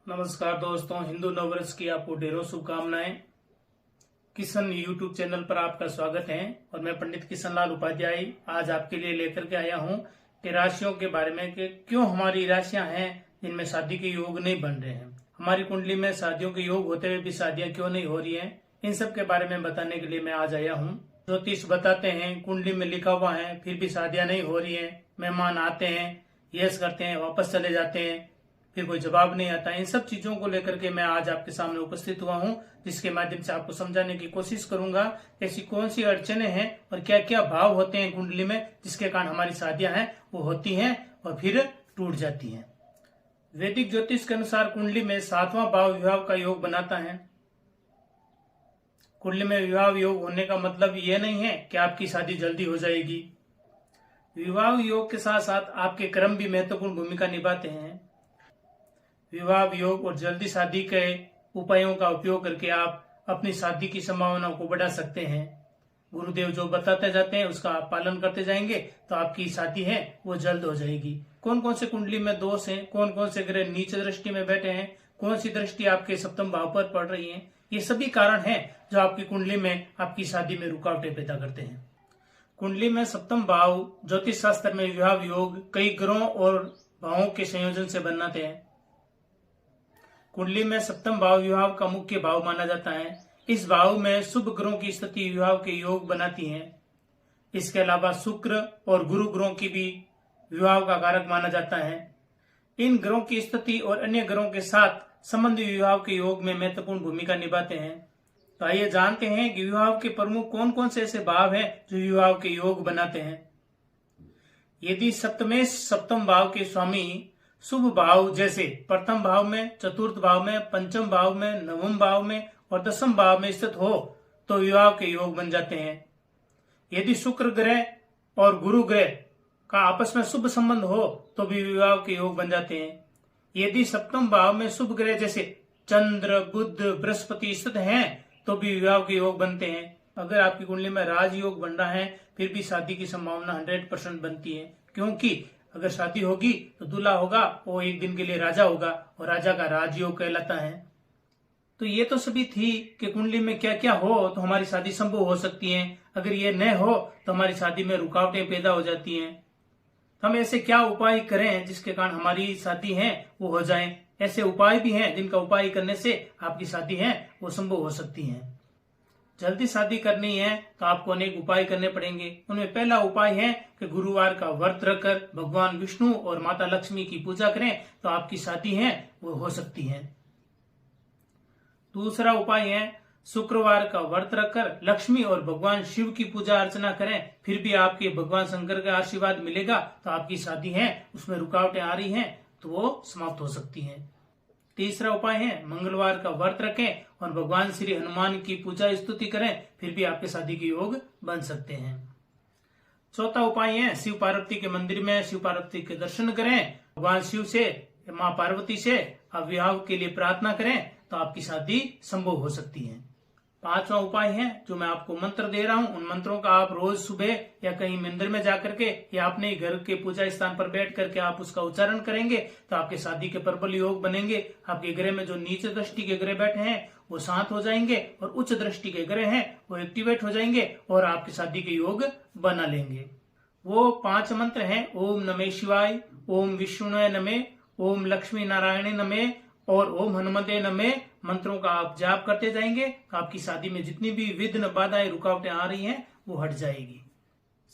नमस्कार दोस्तों, हिंदू नववर्ष की आपको ढेरों शुभकामनाएं। किशन यूट्यूब चैनल पर आपका स्वागत है और मैं पंडित किशन लाल उपाध्याय आज आपके लिए लेकर के आया हूं कि राशियों के बारे में कि क्यों हमारी राशियां हैं जिनमें शादी के योग नहीं बन रहे हैं। हमारी कुंडली में शादियों के योग होते हुए भी शादियां क्यों नहीं हो रही हैं, इन सब के बारे में बताने के लिए मैं आज आया हूँ। ज्योतिष बताते हैं, कुंडली में लिखा हुआ है, फिर भी शादियां नहीं हो रही हैं। मेहमान आते हैं, यस करते हैं, वापस चले जाते हैं, फिर कोई जवाब नहीं आता। इन सब चीजों को लेकर के मैं आज आपके सामने उपस्थित हुआ हूं, जिसके माध्यम से आपको समझाने की कोशिश करूंगा ऐसी कौन सी अड़चने हैं और क्या क्या भाव होते हैं कुंडली में जिसके कारण हमारी शादियां हैं वो होती हैं और फिर टूट जाती हैं। वैदिक ज्योतिष के अनुसार कुंडली में 7वां भाव विवाह का योग बनाता है। कुंडली में विवाह योग होने का मतलब ये नहीं है कि आपकी शादी जल्दी हो जाएगी। विवाह योग के साथ साथ आपके कर्म भी महत्वपूर्ण भूमिका निभाते हैं। विवाह योग और जल्दी शादी के उपायों का उपयोग करके आप अपनी शादी की संभावनाओं को बढ़ा सकते हैं। गुरुदेव जो बताते जाते हैं उसका आप पालन करते जाएंगे तो आपकी शादी है वो जल्द हो जाएगी। कौन कौन से कुंडली में दोष हैं, कौन कौन से ग्रह नीच दृष्टि में बैठे हैं, कौन सी दृष्टि आपके सप्तम भाव पर पड़ रही है, ये सभी कारण हैं जो आपकी कुंडली में आपकी शादी में रुकावटें पैदा करते हैं। कुंडली में सप्तम भाव ज्योतिष शास्त्र में विवाह योग कई ग्रहों और भावों के संयोजन से बनाते हैं। कुंडली में सप्तम भाव विवाह का मुख्य भाव माना जाता है। इस भाव में शुभ ग्रहों की स्थिति विवाह के योग बनाती है। इसके अलावा शुक्र और गुरु ग्रहों की भी विवाह का कारक माना जाता है। इन ग्रहों की स्थिति और अन्य ग्रहों के साथ संबंध विवाह के योग में महत्वपूर्ण भूमिका निभाते हैं। तो आइए जानते हैं कि विवाह के प्रमुख कौन कौन से ऐसे भाव हैं जो विवाह के योग बनाते हैं। यदि सप्तमेश सप्तम भाव के स्वामी शुभ भाव जैसे प्रथम भाव में, चतुर्थ भाव में, पंचम भाव में, नवम भाव में और दसम भाव में स्थित हो तो विवाह के योग बन जाते हैं। यदि शुक्र ग्रह और गुरु ग्रह का आपस में शुभ संबंध हो तो भी विवाह के योग बन जाते हैं। यदि सप्तम भाव में शुभ ग्रह जैसे चंद्र, बुध, बृहस्पति स्थित हैं तो भी विवाह के योग बनते हैं। अगर आपकी कुंडली में राजयोग बन रहा है फिर भी शादी की संभावना 100% बनती है, क्योंकि अगर शादी होगी तो दूल्हा होगा वो एक दिन के लिए राजा होगा और राजा का राजयोग कहलाता है। तो ये तो सभी थी कि कुंडली में क्या क्या हो तो हमारी शादी संभव हो सकती है। अगर ये न हो तो हमारी शादी में रुकावटें पैदा हो जाती हैं। तो हम ऐसे क्या उपाय करें जिसके कारण हमारी शादी है वो हो जाए। ऐसे उपाय भी हैं जिनका उपाय करने से आपकी शादी है वो संभव हो सकती है। जल्दी शादी करनी है तो आपको अनेक उपाय करने पड़ेंगे। उनमें पहला उपाय है कि गुरुवार का व्रत रखकर भगवान विष्णु और माता लक्ष्मी की पूजा करें तो आपकी शादी है वो हो सकती है। दूसरा उपाय है शुक्रवार का व्रत रखकर लक्ष्मी और भगवान शिव की पूजा अर्चना करें, फिर भी आपके भगवान शंकर का आशीर्वाद मिलेगा तो आपकी शादी है उसमें रुकावटें आ रही हैं तो वो समाप्त हो सकती हैं। तीसरा उपाय है मंगलवार का व्रत रखें और भगवान श्री हनुमान की पूजा स्तुति करें, फिर भी आपके शादी के योग बन सकते हैं। चौथा उपाय है शिव पार्वती के मंदिर में शिव पार्वती के दर्शन करें, भगवान शिव से माँ पार्वती से आप विवाह के लिए प्रार्थना करें तो आपकी शादी संभव हो सकती है। पांचवा उपाय है जो मैं आपको मंत्र दे रहा हूँ, उन मंत्रों का आप रोज सुबह या कहीं मंदिर में जाकर के या अपने घर के पूजा स्थान पर बैठ करके आप उसका उच्चारण करेंगे तो आपके शादी के प्रबल योग बनेंगे। आपके ग्रह में जो नीच दृष्टि के ग्रह बैठे हैं वो शांत हो जाएंगे और उच्च दृष्टि के ग्रह हैं वो एक्टिवेट हो जाएंगे और आपकी शादी के योग बना लेंगे। वो 5 मंत्र हैं, ओम नमः शिवाय, ओम विष्णुवे नमः, ओम लक्ष्मी नारायणे नमः और ओम हनुमते नमः। मंत्रों का आप जाप करते जाएंगे तो आपकी शादी में जितनी भी विघ्न बाधाएं रुकावटें आ रही हैं वो हट जाएगी।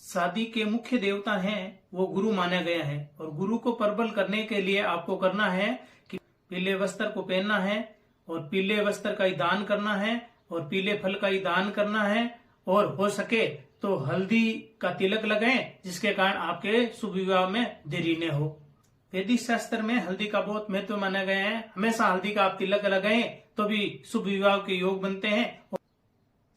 शादी के मुख्य देवता हैं वो गुरु माना गया है और गुरु को प्रबल करने के लिए आपको करना है कि पीले वस्त्र को पहनना है और पीले वस्त्र का ही दान करना है और पीले फल का ही दान करना है और हो सके तो हल्दी का तिलक लगाएं जिसके कारण आपके शुभ विवाह में देरी न हो। वैदिक शास्त्र में हल्दी का बहुत महत्व माना गया है। हमेशा हल्दी का आप तिलक लगाएं तो भी शुभ विवाह के योग बनते हैं और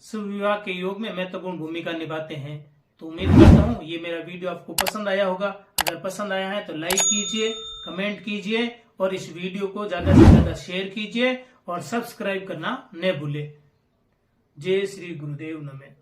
शुभ विवाह के योग में महत्वपूर्ण भूमिका निभाते हैं। तो उम्मीद करता हूँ ये मेरा वीडियो आपको पसंद आया होगा। अगर पसंद आया है तो लाइक कीजिए, कमेंट कीजिए और इस वीडियो को ज्यादा से ज्यादा शेयर कीजिए और सब्सक्राइब करना न भूले। जय श्री गुरुदेव नमः।